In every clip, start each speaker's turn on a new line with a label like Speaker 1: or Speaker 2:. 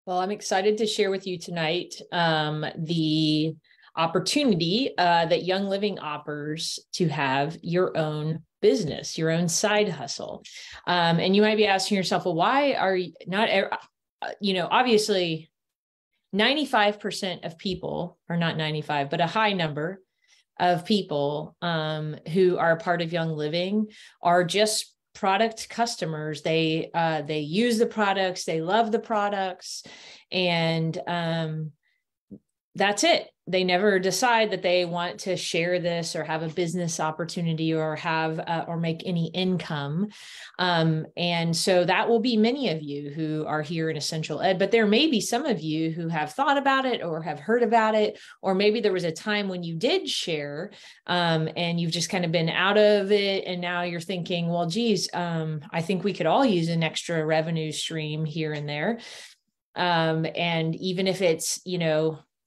Speaker 1: Well, I'm excited to share with you tonight the opportunity that Young Living offers to have your own business, your own side hustle. And you might be asking yourself, well, why are you not, obviously 95% of people, or not 95, but a high number of people who are a part of Young Living are just product customers. They use the products, they love the products, and that's it. They never decide that they want to share this or have a business opportunity or have or make any income. And so that will be many of you who are here in Essential Ed, but there may be some of you who have thought about it or have heard about it, or maybe there was a time when you did share and you've just kind of been out of it. And now you're thinking, well, geez, I think we could all use an extra revenue stream here and there. And even if it's,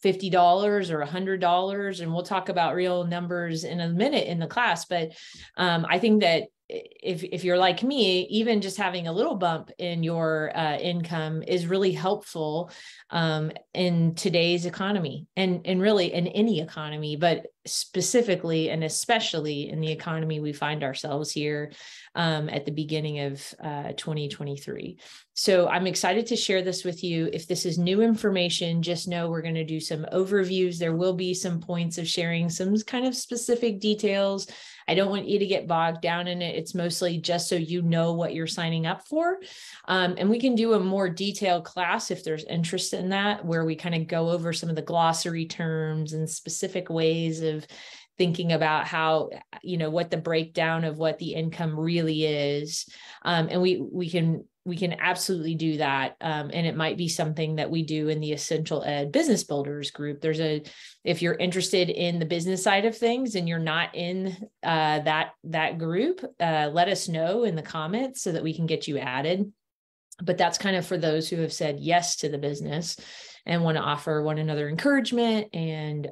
Speaker 1: $50 or $100, and we'll talk about real numbers in a minute in the class. But I think that if you're like me, even just having a little bump in your income is really helpful in today's economy and really in any economy, but specifically and especially in the economy we find ourselves here at the beginning of 2023. So I'm excited to share this with you. If this is new information, just know we're going to do some overviews. There will be some points of sharing some kind of specific details. I don't want you to get bogged down in it. It's mostly just so you know what you're signing up for. And we can do a more detailed class if there's interest in that, where we kind of go over some of the glossary terms and specific ways of thinking about how, what the breakdown of what the income really is. And we can absolutely do that. And it might be something that we do in the Essential Ed Business Builders group. If you're interested in the business side of things and you're not in that group, let us know in the comments so that we can get you added. But that's kind of for those who have said yes to the business and want to offer one another encouragement and,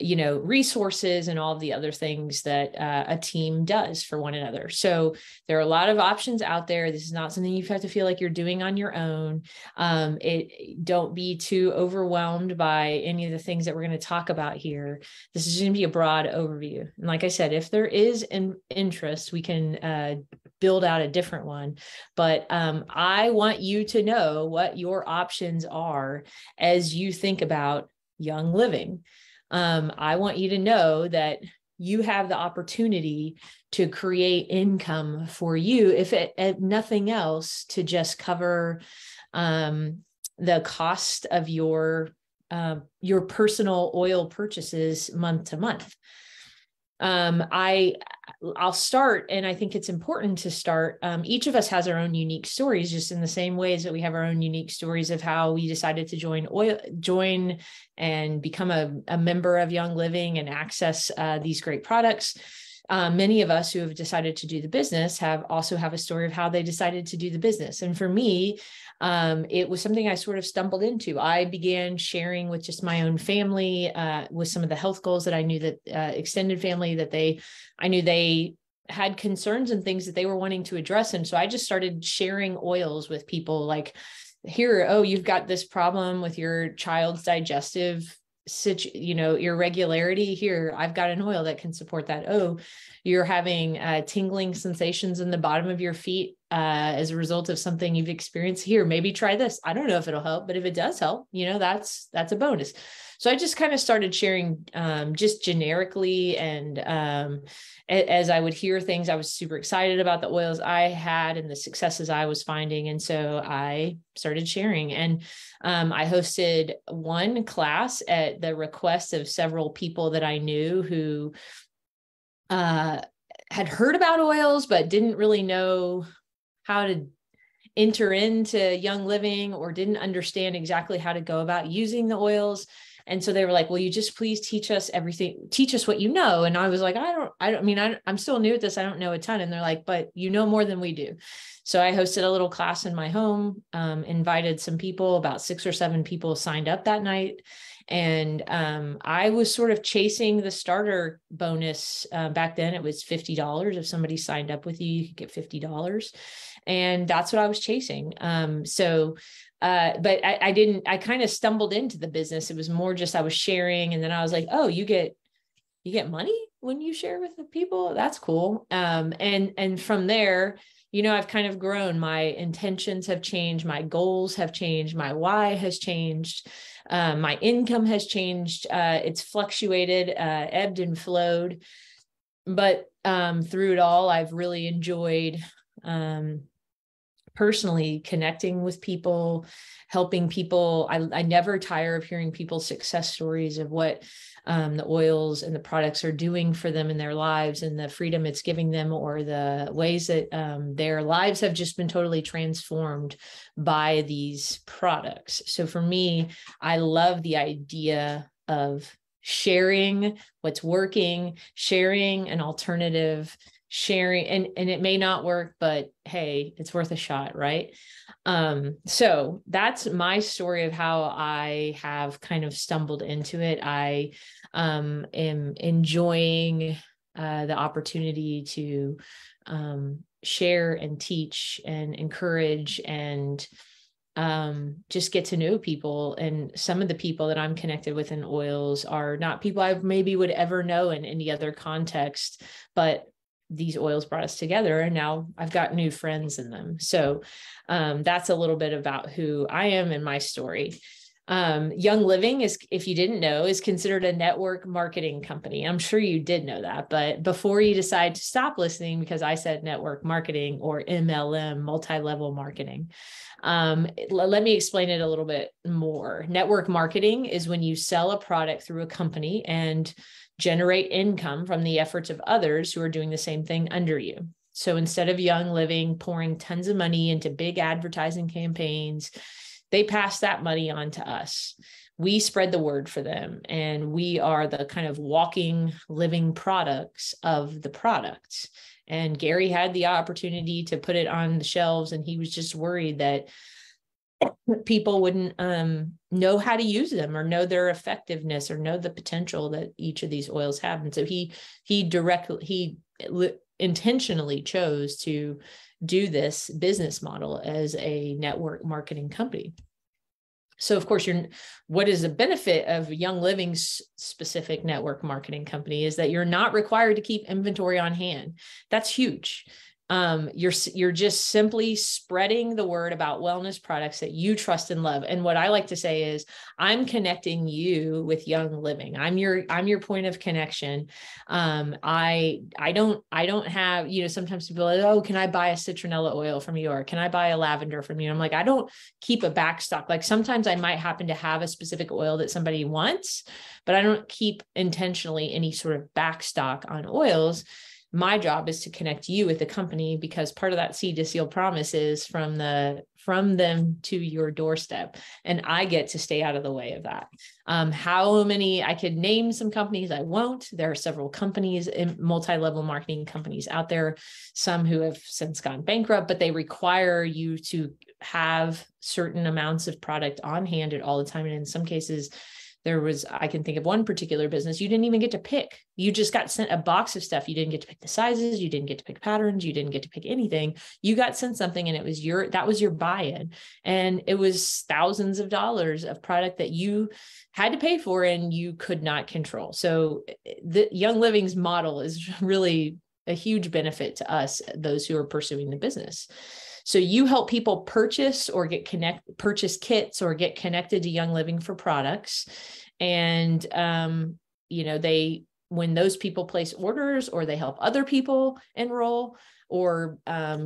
Speaker 1: resources and all of the other things that a team does for one another. So there are a lot of options out there. This is not something you have to feel like you're doing on your own. Don't be too overwhelmed by any of the things that we're going to talk about here. This is going to be a broad overview. And like I said, if there is an interest, we can build out a different one. But I want you to know what your options are as you think about Young Living. I want you to know that you have the opportunity to create income for you, if nothing else, to just cover the cost of your personal oil purchases month to month. I'll start, and I think it's important to start. Each of us has our own unique stories, just in the same ways that we have our own unique stories of how we decided to join and become a member of Young Living and access these great products. Many of us who have decided to do the business also have a story of how they decided to do the business. And for me, it was something I sort of stumbled into. I began sharing with just my own family, with some of the health goals that I knew that extended family that I knew they had concerns and things that they were wanting to address. And so I just started sharing oils with people like, here, oh, you've got this problem with your child's digestive irregularity. Here, I've got an oil that can support that. Oh, you're having tingling sensations in the bottom of your feet as a result of something you've experienced. Here, maybe try this. I don't know if it'll help, but if it does help, that's a bonus. So I just kind of started sharing just generically. And as I would hear things, I was super excited about the oils I had and the successes I was finding. And so I started sharing. And I hosted one class at the request of several people that I knew who had heard about oils, but didn't really know how to enter into Young Living or didn't understand exactly how to go about using the oils. And so they were like, will you just please teach us everything, teach us what you know? And I was like, I'm still new at this. I don't know a ton. And they're like, but you know more than we do. So I hosted a little class in my home, invited some people, about 6 or 7 people signed up that night. And I was sort of chasing the starter bonus. Back then it was $50. If somebody signed up with you, you could get $50. And that's what I was chasing. But I kind of stumbled into the business. It was more just, I was sharing. And then I was like, oh, you get money when you share with the people. That's cool. And from there, I've kind of grown. My intentions have changed. My goals have changed. My why has changed. My income has changed. It's fluctuated, ebbed and flowed. But through it all, I've really enjoyed personally connecting with people, helping people. I never tire of hearing people's success stories of what the oils and the products are doing for them in their lives, and the freedom it's giving them, or the ways that their lives have just been totally transformed by these products. So for me, I love the idea of sharing what's working, sharing an alternative, sharing, and it may not work, but hey, it's worth a shot, right? So that's my story of how I have kind of stumbled into it. I am enjoying the opportunity to share and teach and encourage and just get to know people. And some of the people that I'm connected with in oils are not people I maybe would ever know in any other context, but these oils brought us together, and now I've got new friends in them. So that's a little bit about who I am and my story. Young Living is, if you didn't know, is considered a network marketing company. I'm sure you did know that, but before you decide to stop listening because I said network marketing or MLM, multi-level marketing, let me explain it a little bit more. Network marketing is when you sell a product through a company and generate income from the efforts of others who are doing the same thing under you. So instead of Young Living pouring tons of money into big advertising campaigns, they pass that money on to us. We spread the word for them, and we are the kind of walking, living products of the product. And Gary had the opportunity to put it on the shelves, and he was just worried that people wouldn't know how to use them or know their effectiveness or know the potential that each of these oils have. And so he intentionally chose to do this business model as a network marketing company. So of course, what is the benefit of Young Living's specific network marketing company is that you're not required to keep inventory on hand. That's huge. You're just simply spreading the word about wellness products that you trust and love. And what I like to say is, I'm connecting you with Young Living. I'm your point of connection. I don't have, sometimes people are like, oh, can I buy a citronella oil from you? Or can I buy a lavender from you? I'm like, I don't keep a back stock. Like sometimes I might happen to have a specific oil that somebody wants, but I don't keep intentionally any sort of back stock on oils. My job is to connect you with the company, because part of that seed to seal promise is from them to your doorstep. And I get to stay out of the way of that. How many, I could name some companies, I won't. There are several companies, multi-level marketing companies out there, some who have since gone bankrupt, but they require you to have certain amounts of product on hand at all the time. And in some cases, I can think of one particular business, you didn't even get to pick. You just got sent a box of stuff. You didn't get to pick the sizes. You didn't get to pick patterns. You didn't get to pick anything. You got sent something, and that was your buy-in. And it was thousands of dollars of product that you had to pay for and you could not control. So the Young Living's model is really a huge benefit to us, those who are pursuing the business. So you help people purchase kits or get connected to Young Living for products. And, when those people place orders, or they help other people enroll or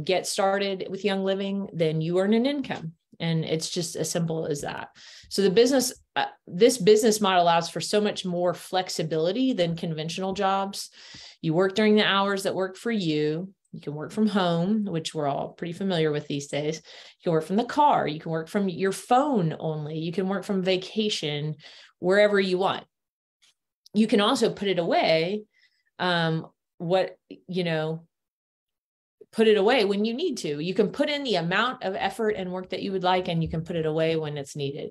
Speaker 1: get started with Young Living, then you earn an income. And it's just as simple as that. So this business model allows for so much more flexibility than conventional jobs. You work during the hours that work for you. You can work from home, which we're all pretty familiar with these days. You can work from the car. You can work from your phone only. You can work from vacation, wherever you want. You can also put it away, put it away when you need to. You can put in the amount of effort and work that you would like, and you can put it away when it's needed.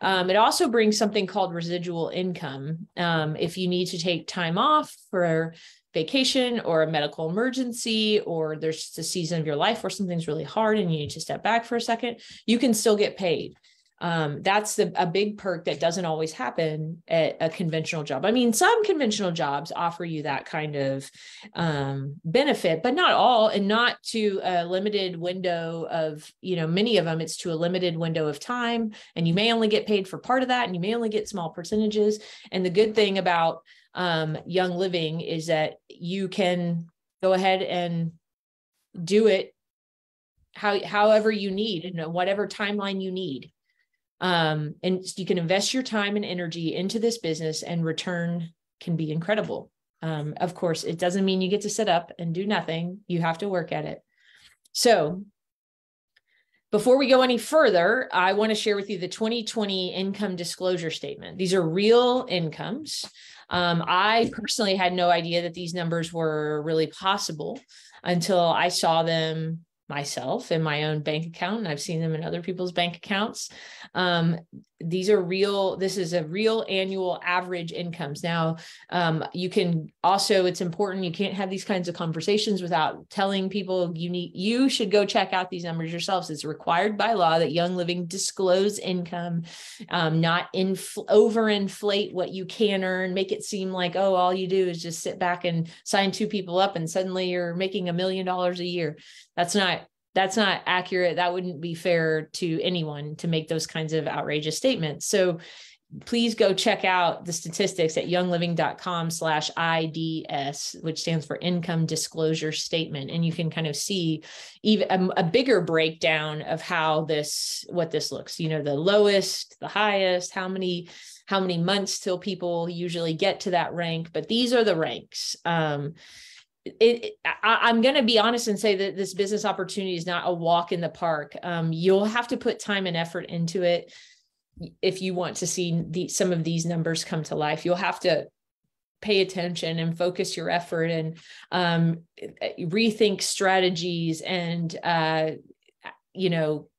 Speaker 1: It also brings something called residual income. If you need to take time off for vacation or a medical emergency, or there's just a season of your life where something's really hard and you need to step back for a second, you can still get paid. That's a big perk that doesn't always happen at a conventional job. I mean, some conventional jobs offer you that kind of benefit, but not all, and not to a limited window of, many of them, it's to a limited window of time, and you may only get paid for part of that, and you may only get small percentages. And the good thing about Young Living is that you can go ahead and do it however you need, and whatever timeline you need. And you can invest your time and energy into this business, and return can be incredible. Of course, it doesn't mean you get to sit up and do nothing. You have to work at it. So before we go any further, I want to share with you the 2020 income disclosure statement. These are real incomes. I personally had no idea that these numbers were really possible until I saw them myself in my own bank account, and I've seen them in other people's bank accounts. These are real. This is a real annual average incomes. Now, you can also, it's important, you can't have these kinds of conversations without telling people you should go check out these numbers yourselves. It's required by law that Young Living disclose income, not overinflate what you can earn, make it seem like, oh, all you do is just sit back and sign 2 people up and suddenly you're making $1 million a year. That's not accurate. That wouldn't be fair to anyone to make those kinds of outrageous statements. So please go check out the statistics at youngliving.com/IDS, which stands for Income Disclosure Statement. And you can kind of see even a bigger breakdown of what this looks, the lowest, the highest, how many months till people usually get to that rank. But these are the ranks. I'm going to be honest and say that this business opportunity is not a walk in the park. You'll have to put time and effort into it if you want to see some of these numbers come to life. You'll have to pay attention and focus your effort, and rethink strategies, and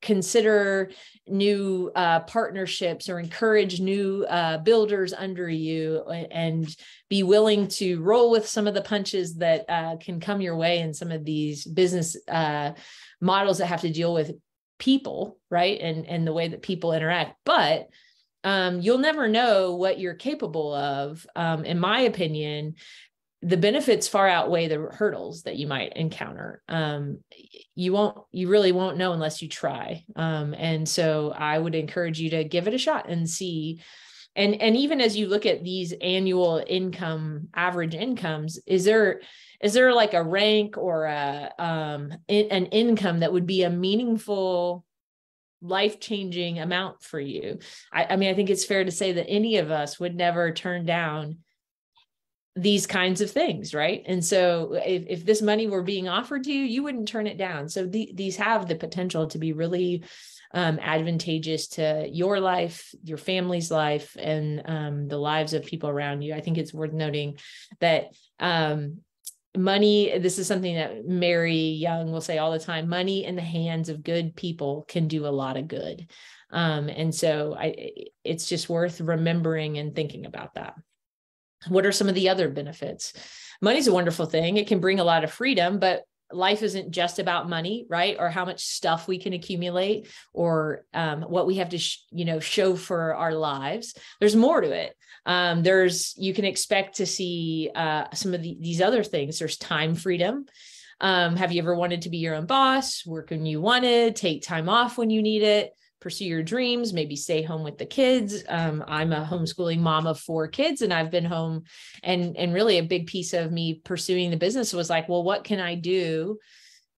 Speaker 1: consider new partnerships, or encourage new builders under you, and be willing to roll with some of the punches that can come your way in some of these business models that have to deal with people, right? And the way that people interact. But you'll never know what you're capable of. In my opinion, the benefits far outweigh the hurdles that you might encounter. You really won't know unless you try. And so I would encourage you to give it a shot and see. And even as you look at these annual average incomes, is there like a rank or an income that would be a meaningful, life-changing amount for you? I mean, I think it's fair to say that any of us would never turn down these kinds of things, right? And so if this money were being offered to you, you wouldn't turn it down. So these have the potential to be really advantageous to your life, your family's life, and the lives of people around you. I think it's worth noting that money, this is something that Mary Young will say all the time, money in the hands of good people can do a lot of good. And so it's just worth remembering and thinking about that. What are some of the other benefits? Money's a wonderful thing. It can bring a lot of freedom, but life isn't just about money, right? Or how much stuff we can accumulate, or what we have to, show for our lives. There's more to it. You can expect to see some of these other things. There's time freedom. Have you ever wanted to be your own boss, work when you wanted, take time off when you need it, pursue your dreams, maybe stay home with the kids? I'm a homeschooling mom of 4 kids, and I've been home, and really a big piece of me pursuing the business was like, well, what can I do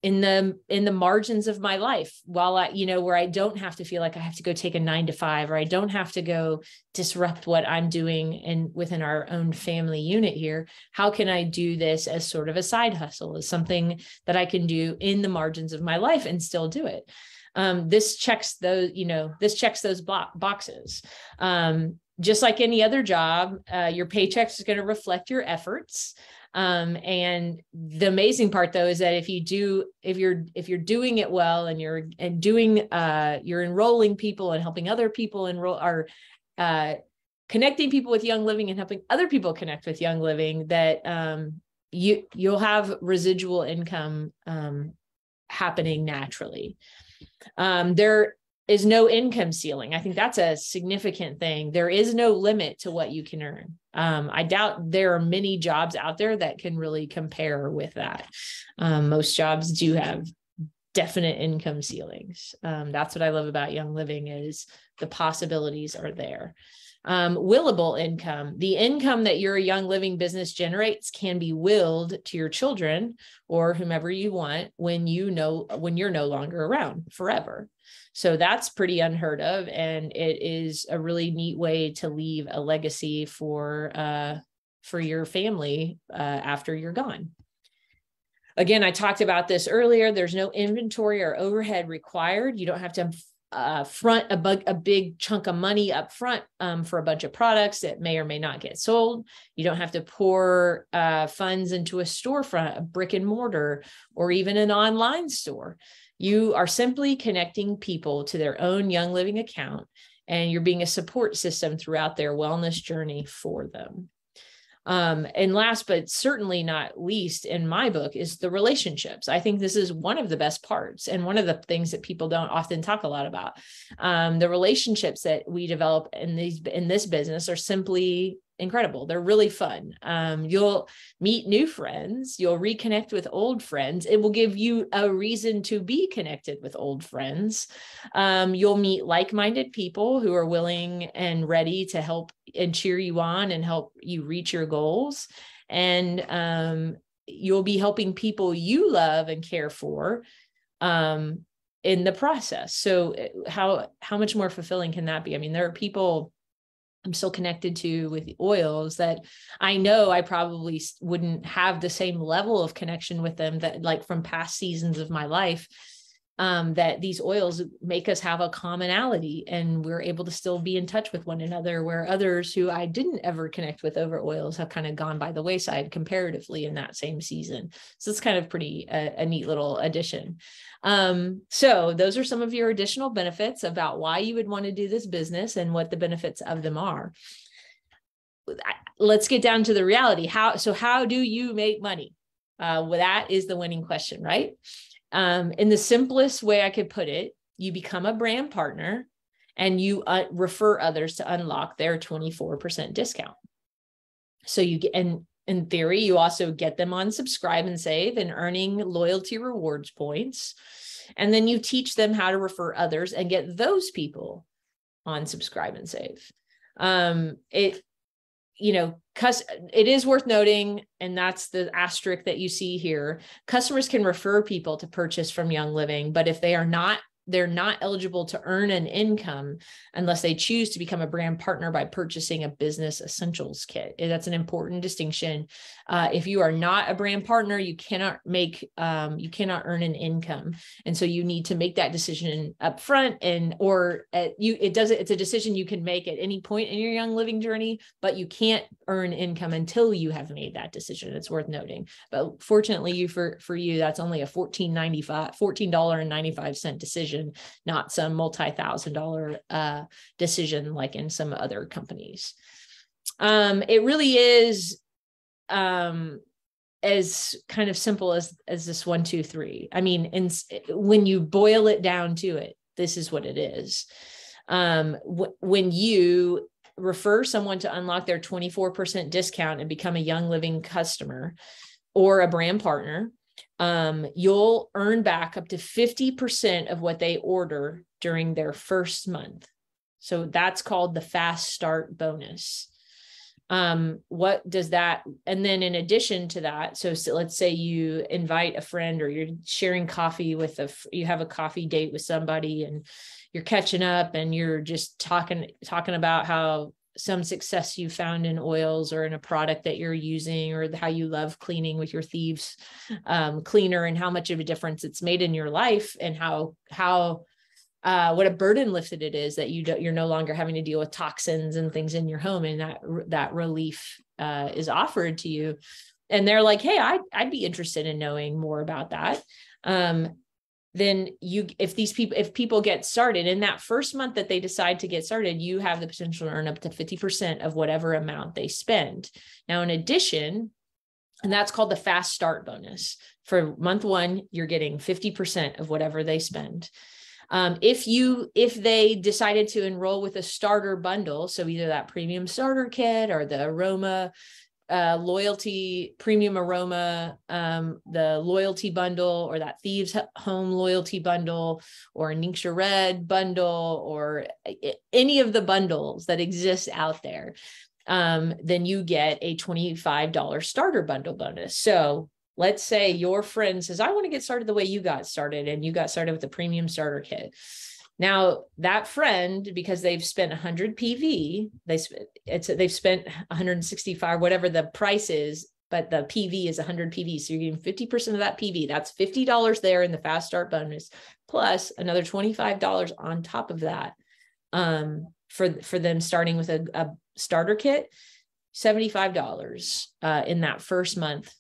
Speaker 1: in the margins of my life while where I don't have to feel like I have to go take a 9-to-5, or I don't have to go disrupt what I'm doing within our own family unit here. How can I do this as sort of a side hustle, as something that I can do in the margins of my life and still do it? This checks those boxes. Just like any other job, your paycheck is going to reflect your efforts. And the amazing part, though, is that if you're doing it well, and you're enrolling people and helping other people connecting people with Young Living and helping other people connect with Young Living, that you'll have residual income happening naturally. There is no income ceiling. I think that's a significant thing. There is no limit to what you can earn. I doubt there are many jobs out there that can really compare with that. Most jobs do have definite income ceilings. That's what I love about Young Living, is the possibilities are there. Willable income, the income that your Young Living business generates can be willed to your children or whomever you want when you're no longer around forever. So that's pretty unheard of. And it is a really neat way to leave a legacy for your family after you're gone. Again, I talked about this earlier. There's no inventory or overhead required. You don't have to front a big chunk of money up front for a bunch of products that may or may not get sold. You don't have to pour funds into a storefront, a brick and mortar, or even an online store. You are simply connecting people to their own Young Living account, and you're being a support system throughout their wellness journey for them. And last, but certainly not least in my book, is the relationships. I think this is one of the best parts and one of the things that people don't often talk a lot about. The relationships that we develop in this business are simply incredible. They're really fun. You'll meet new friends. You'll reconnect with old friends. It will give you a reason to be connected with old friends. You'll meet like-minded people who are willing and ready to help and cheer you on and help you reach your goals. And you'll be helping people you love and care for in the process. So how much more fulfilling can that be? I mean, there are people I'm still connected to with the oils that I know I probably wouldn't have the same level of connection with them that, like, from past seasons of my life, that these oils make us have a commonality, and we're able to still be in touch with one another, where others who I didn't ever connect with over oils have kind of gone by the wayside comparatively in that same season. So it's kind of pretty a neat little addition. So those are some of your additional benefits about why you would want to do this business and what the benefits of them are. Let's get down to the reality. How do you make money? Well, that is the winning question, right? In the simplest way I could put it, you become a brand partner and you refer others to unlock their 24% discount. So you get, and in theory, you also get them on Subscribe and Save and earning loyalty rewards points. And then you teach them how to refer others and get those people on Subscribe and Save. It is worth noting, and that's the asterisk that you see here. Customers can refer people to purchase from Young Living, but if they're not eligible to earn an income unless they choose to become a brand partner by purchasing a business essentials kit. That's an important distinction. If you are not a brand partner, you cannot earn an income. And so you need to make that decision up front, it's a decision you can make at any point in your Young Living journey, but you can't earn income until you have made that decision. It's worth noting. But fortunately for you, that's only a $14.95 decision, not some multi-$1,000 decision like in some other companies. It really is as kind of simple as this 1, 2, 3. I mean, when you boil it down to it, this is what it is. When you refer someone to unlock their 24% discount and become a Young Living customer or a brand partner, you'll earn back up to 50% of what they order during their first month. So that's called the Fast Start bonus. What does that, and then in addition to that, so let's say you invite a friend or you're sharing coffee you have a coffee date with somebody and you're catching up and you're just talking about how some success you found in oils or in a product that you're using, or how you love cleaning with your Thieves cleaner and how much of a difference it's made in your life, and what a burden lifted it is that you're no longer having to deal with toxins and things in your home, and that relief is offered to you. And they're like, hey, I'd be interested in knowing more about that. Then if people get started in that first month that they decide to get started, you have the potential to earn up to 50% of whatever amount they spend. Now, in addition, And that's called the fast start bonus. For month one, you're getting 50% of whatever they spend. If they decided to enroll with a starter bundle, so either that premium starter kit or the aroma loyalty, premium aroma, the loyalty bundle, or that Thieves Home loyalty bundle, or a Ningxia Red bundle, or any of the bundles that exist out there, then you get a $25 starter bundle bonus. So let's say your friend says, I want to get started the way you got started, and you got started with the premium starter kit. Now that friend, because they've spent 100 PV, they've spent 165, whatever the price is, but the PV is 100 PV. So you're getting 50% of that PV. That's $50 there in the fast start bonus, plus another $25 on top of that, for them starting with a starter kit, $75 in that first month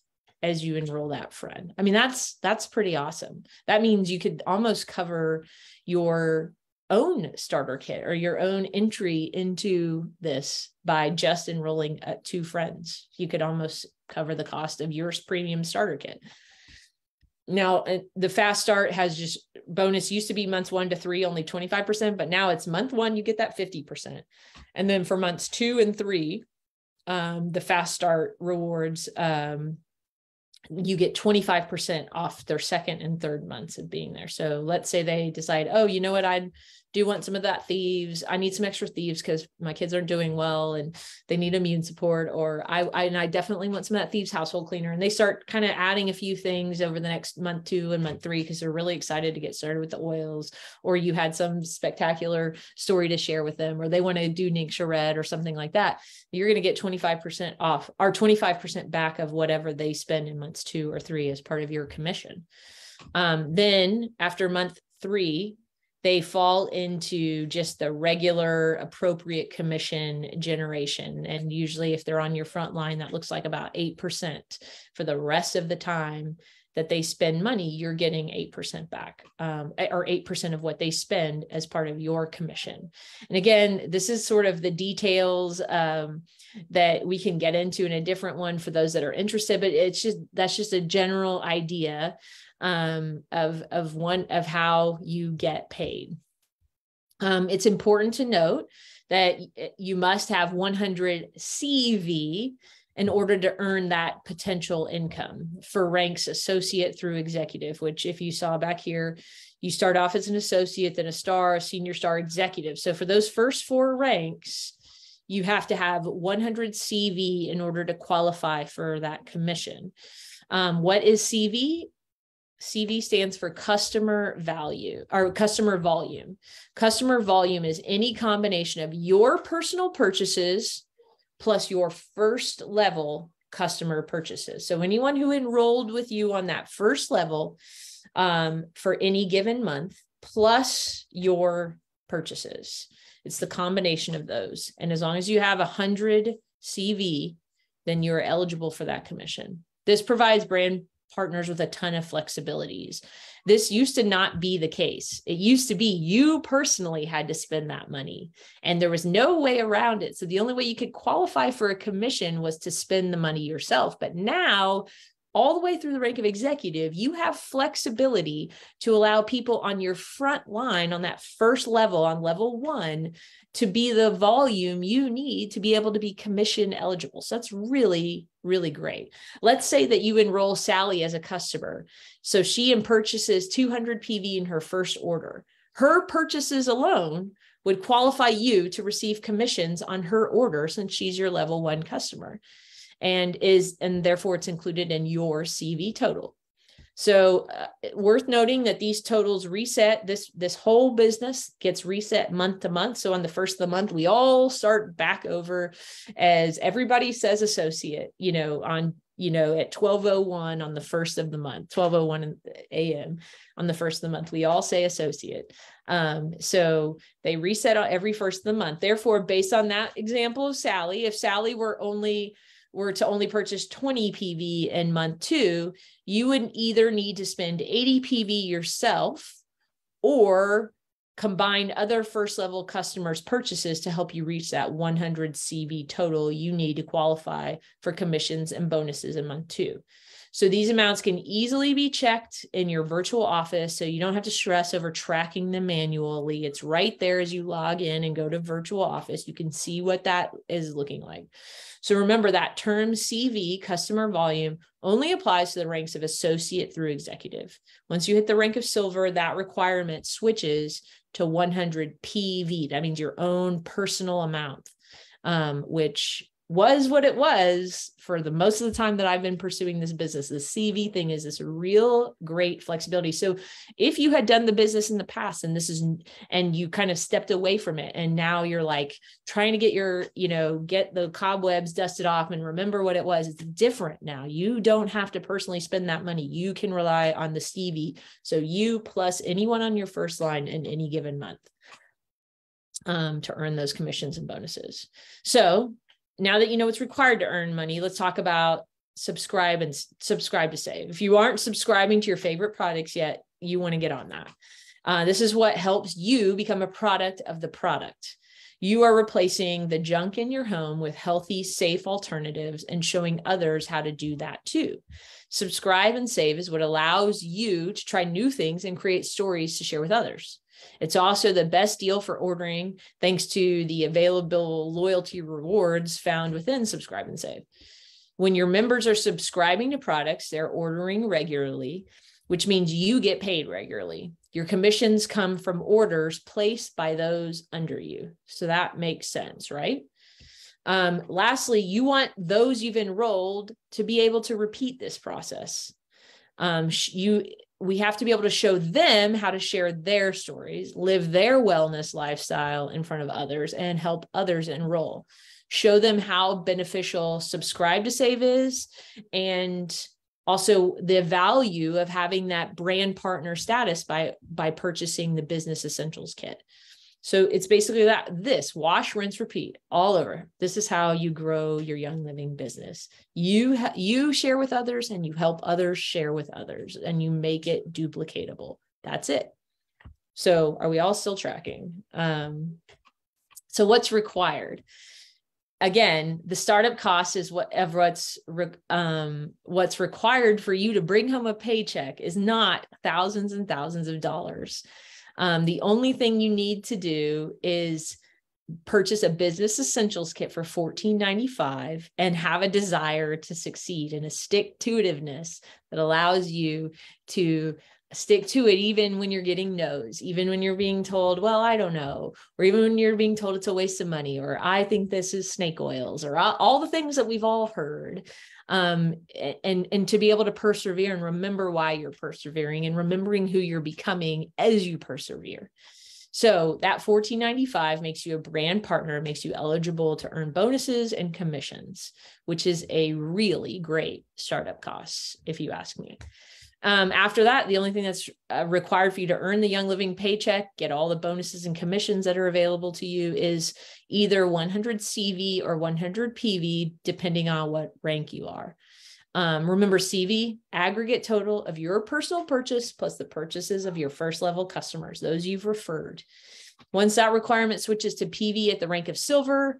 Speaker 1: as you enroll that friend. I mean, that's pretty awesome. That means you could almost cover your own starter kit or your own entry into this by just enrolling 2 friends. You could almost cover the cost of your premium starter kit. Now, the fast start has just bonus used to be months 1 to 3, only 25%, but now it's month 1, you get that 50%. And then for months 2 and 3, the fast start rewards, you get 25% off their second and third months of being there. So let's say they decide, oh, you know what, I do want some of that Thieves. I need some extra Thieves because my kids aren't doing well and they need immune support. Or I definitely want some of that Thieves household cleaner. And they start kind of adding a few things over the next month 2 and month 3 because they're really excited to get started with the oils, or you had some spectacular story to share with them, or they want to do Ningxia Red or something like that. You're going to get 25% off, or 25% back of whatever they spend in months 2 or 3 as part of your commission. Then after month 3, they fall into just the regular appropriate commission generation. And usually if they're on your front line, that looks like about 8% for the rest of the time that they spend money, you're getting 8% back, or 8% of what they spend as part of your commission. And again, this is sort of the details that we can get into in a different one for those that are interested, but that's just a general idea of how you get paid. It's important to note that you must have 100 CV in order to earn that potential income for ranks associate through executive, which if you saw back here, you start off as an associate, then a star, a senior star, executive. So for those first 4 ranks, you have to have 100 CV in order to qualify for that commission. What is CV? CV stands for customer value or customer volume. Customer volume is any combination of your personal purchases plus your first level customer purchases. So anyone who enrolled with you on that first level for any given month, plus your purchases. It's the combination of those. And as long as you have 100 CV, then you're eligible for that commission. This provides brand partners with a ton of flexibilities. This used to not be the case. It used to be you personally had to spend that money and there was no way around it. So the only way you could qualify for a commission was to spend the money yourself. But now, all the way through the rank of executive, you have flexibility to allow people on your front line on that first level, on level 1, to be the volume you need to be able to be commission eligible. So that's really, really great. Let's say that you enroll Sally as a customer. So she purchases 200 PV in her first order. Her purchases alone would qualify you to receive commissions on her order since she's your level 1 customer. And therefore it's included in your CV total. So worth noting that these totals reset, this whole business gets reset month to month. So on the first of the month, we all start back over as everybody says associate, at 12:01 on the first of the month, 12:01 a.m. on the first of the month, we all say associate. So they reset on every first of the month. Therefore, based on that example of Sally, if Sally were to only purchase 20 PV in month 2, you would either need to spend 80 PV yourself or Combine other first level customers' purchases to help you reach that 100 CV total you need to qualify for commissions and bonuses in month 2. So these amounts can easily be checked in your virtual office, so you don't have to stress over tracking them manually. It's right there as you log in and go to virtual office. You can see what that is looking like. So remember that term CV, customer volume, only applies to the ranks of associate through executive. Once you hit the rank of silver, that requirement switches to 100 PV. That means your own personal amount, which was what it was for the most of the time that I've been pursuing this business. The CV thing is this real great flexibility. So if you had done the business in the past and you kind of stepped away from it, and now you're like trying to get get the cobwebs dusted off and remember what it was, it's different now. You don't have to personally spend that money. You can rely on the CV. So you plus anyone on your first line in any given month to earn those commissions and bonuses. So now that you know what's required to earn money, let's talk about subscribe to save. If you aren't subscribing to your favorite products yet, you want to get on that. This is what helps you become a product of the product. You are replacing the junk in your home with healthy, safe alternatives and showing others how to do that too. Subscribe and save is what allows you to try new things and create stories to share with others. It's also the best deal for ordering thanks to the available loyalty rewards found within Subscribe and Save. When your members are subscribing to products, they're ordering regularly, which means you get paid regularly. Your commissions come from orders placed by those under you. So that makes sense, right? Lastly, you want those you've enrolled to be able to repeat this process. We have to be able to show them how to share their stories, live their wellness lifestyle in front of others, and help others enroll. Show them how beneficial Subscribe to Save is, and also the value of having that brand partner status by purchasing the Business Essentials Kit. So it's basically this wash, rinse, repeat all over. This is how you grow your Young Living business. You share with others and you help others share with others and you make it duplicatable. That's it. So are we all still tracking? So what's required? Again, the startup cost is what's required for you to bring home a paycheck is not thousands and thousands of dollars. The only thing you need to do is purchase a Business Essentials Kit for $14.95 and have a desire to succeed and a stick-to-itiveness that allows you to stick to it even when you're getting no's, even when you're being told, well, I don't know, or even when you're being told it's a waste of money, or I think this is snake oils, or all the things that we've all heard. And to be able to persevere and remember why you're persevering and remembering who you're becoming as you persevere. So that $14.95 makes you a brand partner, makes you eligible to earn bonuses and commissions, which is a really great startup cost, if you ask me. After that, the only thing that's required for you to earn the Young Living paycheck, get all the bonuses and commissions that are available to you, is either 100 CV or 100 PV, depending on what rank you are. Remember, CV, aggregate total of your personal purchase plus the purchases of your first level customers, those you've referred. Once that requirement switches to PV at the rank of silver,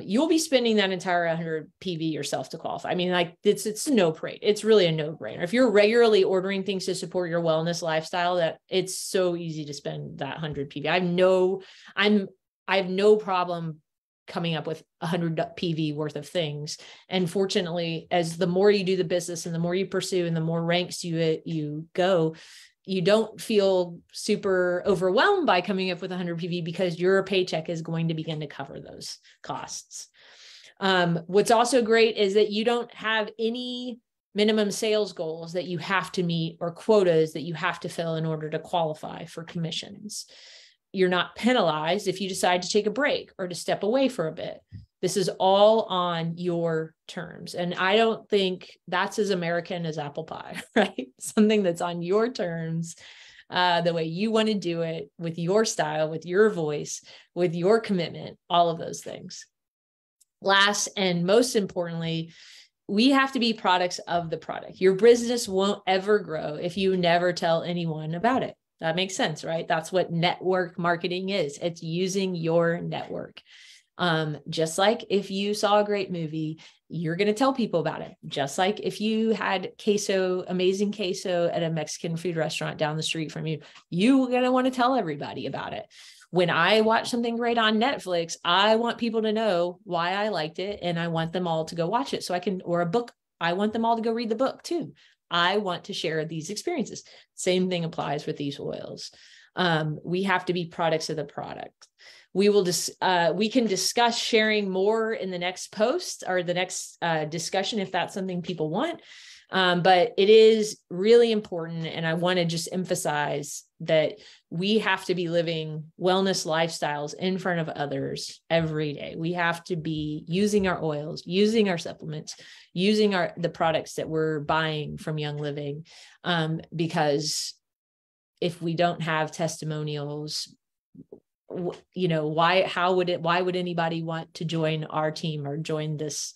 Speaker 1: you'll be spending that entire 100 PV yourself to qualify. I mean, like it's a no-brainer. It's really a no-brainer. If you're regularly ordering things to support your wellness lifestyle, that it's so easy to spend that 100 PV. I have no problem coming up with 100 PV worth of things. And fortunately, as the more you do the business and the more you pursue and the more ranks you go, you don't feel super overwhelmed by coming up with 100 PV because your paycheck is going to begin to cover those costs. What's also great is that you don't have any minimum sales goals that you have to meet or quotas that you have to fill in order to qualify for commissions. You're not penalized if you decide to take a break or to step away for a bit. This is all on your terms. And I don't think that's as American as apple pie, right? Something that's on your terms, the way you want to do it, with your style, with your voice, with your commitment, all of those things. Last and most importantly, we have to be products of the product. Your business won't ever grow if you never tell anyone about it. That makes sense, right? That's what network marketing is. It's using your network. Just like if you saw a great movie, you're going to tell people about it. Just like if you had amazing queso at a Mexican food restaurant down the street from you, you're going to want to tell everybody about it. When I watch something great on Netflix, I want people to know why I liked it, and I want them all to go watch it or a book. I want them all to go read the book too. I want to share these experiences. Same thing applies with these oils. We have to be products of the product. We can discuss sharing more in the next post or the next discussion if that's something people want. But it is really important. And I want to just emphasize that we have to be living wellness lifestyles in front of others every day. We have to be using our oils, using our supplements, using the products that we're buying from Young Living. Because if we don't have testimonials, why would anybody want to join our team or join this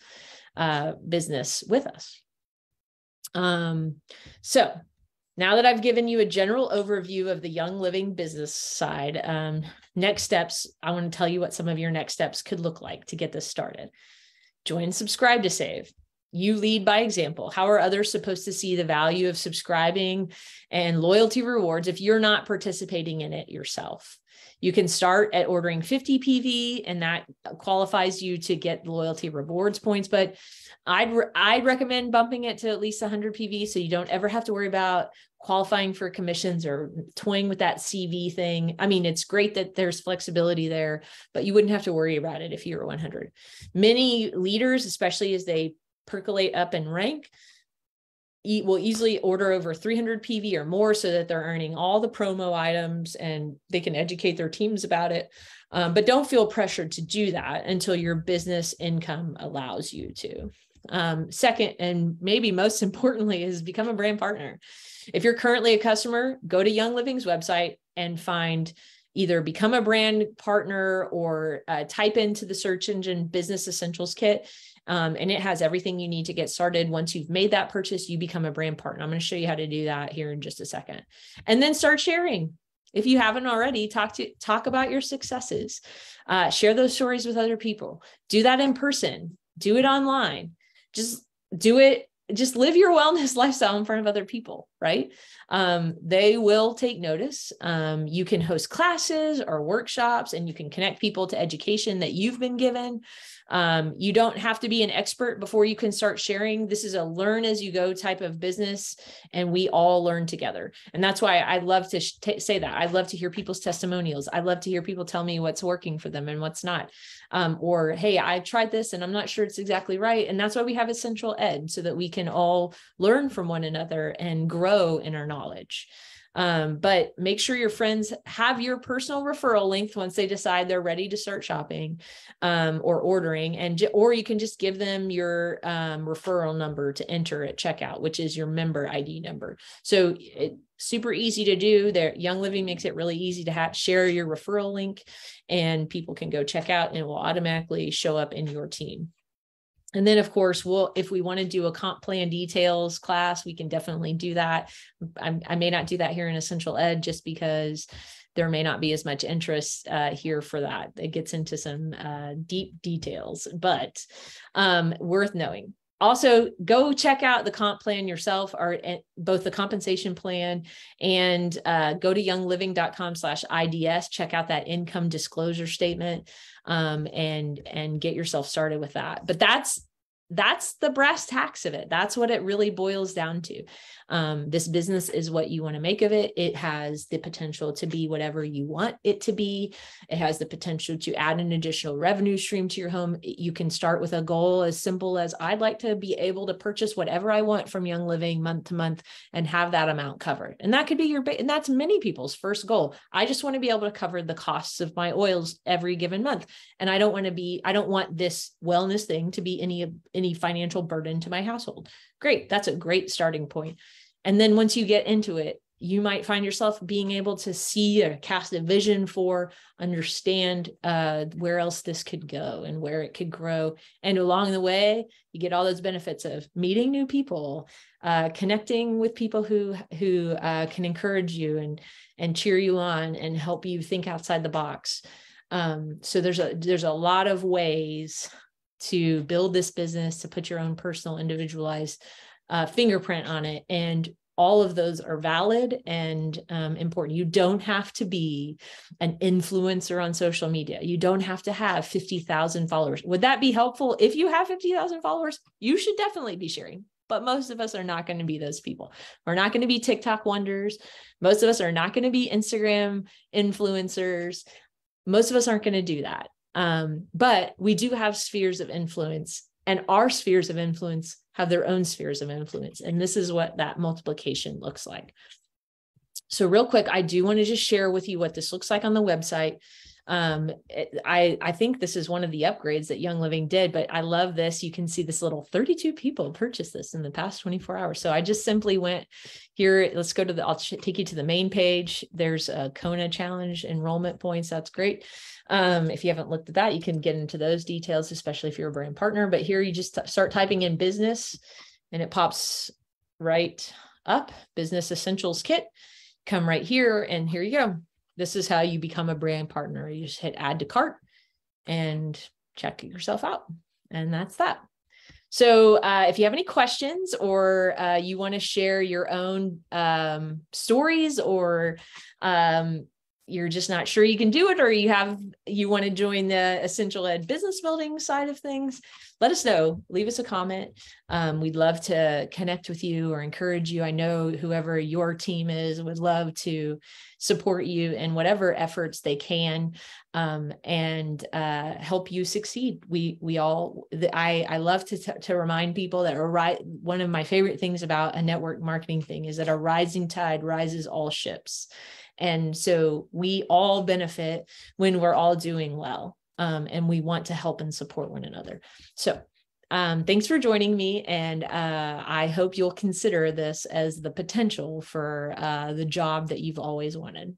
Speaker 1: business with us? So now that I've given you a general overview of the Young Living business side, next steps, I want to tell you what some of your next steps could look like to get this started. Join Subscribe to Save. You lead by example. How are others supposed to see the value of subscribing and loyalty rewards if you're not participating in it yourself? You can start at ordering 50 PV, and that qualifies you to get loyalty rewards points, but I'd recommend bumping it to at least 100 PV so you don't ever have to worry about qualifying for commissions or toying with that CV thing. I mean, it's great that there's flexibility there, but you wouldn't have to worry about it if you were 100. Many leaders, especially as they percolate up in rank, will easily order over 300 PV or more so that they're earning all the promo items and they can educate their teams about it. But don't feel pressured to do that until your business income allows you to. Second, and maybe most importantly, is become a brand partner. If you're currently a customer, go to Young Living's website and find either become a brand partner or type into the search engine Business Essentials Kit. And it has everything you need to get started. Once you've made that purchase, you become a brand partner. I'm going to show you how to do that here in just a second. And then start sharing. If you haven't already, talk about your successes. Share those stories with other people. Do that in person. Do it online. Just do it. Just live your wellness lifestyle in front of other people, right? They will take notice. You can host classes or workshops, and you can connect people to education that you've been given. You don't have to be an expert before you can start sharing. This is a learn as you go type of business, and we all learn together. And that's why I love to say that. I love to hear people's testimonials. I love to hear people tell me what's working for them and what's not. Or, hey, I tried this and I'm not sure it's exactly right. And that's why we have Essential Ed, so that we can all learn from one another and grow in our knowledge. But make sure your friends have your personal referral link once they decide they're ready to start shopping or ordering, or you can just give them your referral number to enter at checkout, which is your member ID number. So it's super easy to do. Young Living makes it really easy to share your referral link, and people can go check out and it will automatically show up in your team. And then, of course, if we want to do a comp plan details class, we can definitely do that. I may not do that here in Essential Ed just because there may not be as much interest here for that. It gets into some deep details, but worth knowing. Also, go check out the comp plan yourself, or both the compensation plan, and go to youngliving.com/IDS, check out that income disclosure statement, and get yourself started with that. But that's the brass tacks of it. That's what it really boils down to. This business is what you want to make of it. It has the potential to be whatever you want it to be. It has the potential to add an additional revenue stream to your home. You can start with a goal as simple as, I'd like to be able to purchase whatever I want from Young Living month to month and have that amount covered. And that could be and that's many people's first goal. I just want to be able to cover the costs of my oils every given month. And I don't want this wellness thing to be any financial burden to my household. Great. That's a great starting point. And then once you get into it, you might find yourself being able to see or cast a vision for, understand where else this could go and where it could grow. And along the way, you get all those benefits of meeting new people, connecting with people who can encourage you and cheer you on and help you think outside the box. So there's a lot of ways to build this business, to put your own personal individualized fingerprint on it. And all of those are valid and important. You don't have to be an influencer on social media. You don't have to have 50,000 followers. Would that be helpful? If you have 50,000 followers, you should definitely be sharing. But most of us are not going to be those people. We're not going to be TikTok wonders. Most of us are not going to be Instagram influencers. Most of us aren't going to do that. But we do have spheres of influence, and our spheres of influence have their own spheres of influence. And this is what that multiplication looks like. So real quick, I do want to just share with you what this looks like on the website. I think this is one of the upgrades that Young Living did, but I love this. You can see this little 32 people purchased this in the past 24 hours. So I just simply went here. Let's go to I'll take you to the main page. There's a Kona Challenge enrollment points. That's great. If you haven't looked at that, you can get into those details, especially if you're a brand partner. But here you just start typing in business and it pops right up, Business Essentials Kit. Come right here and here you go. This is how you become a brand partner. You just hit add to cart and check yourself out. And that's that. So if you have any questions or you want to share your own stories, or you're just not sure you can do it, or you want to join the Essential Ed business building side of things, let us know. Leave us a comment. We'd love to connect with you or encourage you. I know whoever your team is would love to support you in whatever efforts they can, and help you succeed. I love to remind people that one of my favorite things about a network marketing thing is that a rising tide rises all ships. And so we all benefit when we're all doing well, and we want to help and support one another. So thanks for joining me. And I hope you'll consider this as the potential for the job that you've always wanted.